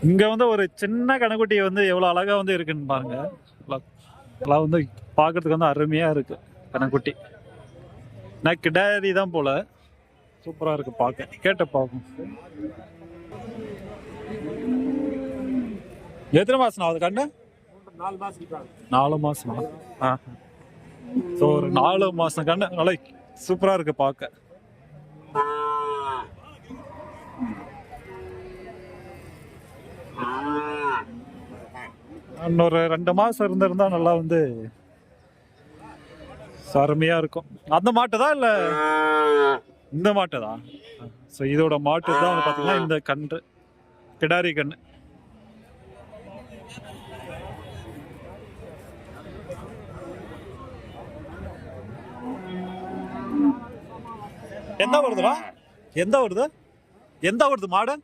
இங்க வந்து ஒரு சின்ன கணக்குட்டி வந்து எவ்வளவு அழகா வந்து இருக்குன்னு பாருங்க. அதெல்லாம் வந்து பாக்குறதுக்கு வந்து அருமையா இருக்கு கணக்குட்டி. நான் கிடாரி தான் போல. சூப்பரா இருக்கு பாக்க. கேட்ட பாப்போம். எத்தனை மாசம் ஆகுது கண்ணு? 4 மாசமா? ஸோ ஒரு 4 மாசம் கண்ணு நல்லா சூப்பரா இருக்கு பார்க்க. இன்னொரு 2 மாசம் இருந்திருந்தா நல்லா வந்து அருமையா இருக்கும். அந்த மாட்டு தான் இல்ல இந்த மாட்டு தான்? ஸோ இதோட மாட்டு தான் வந்து பார்த்தீங்கன்னா இந்த கன்று, கிடாரி கன்று. எந்த வருதுடா? எந்த வருது மாடு?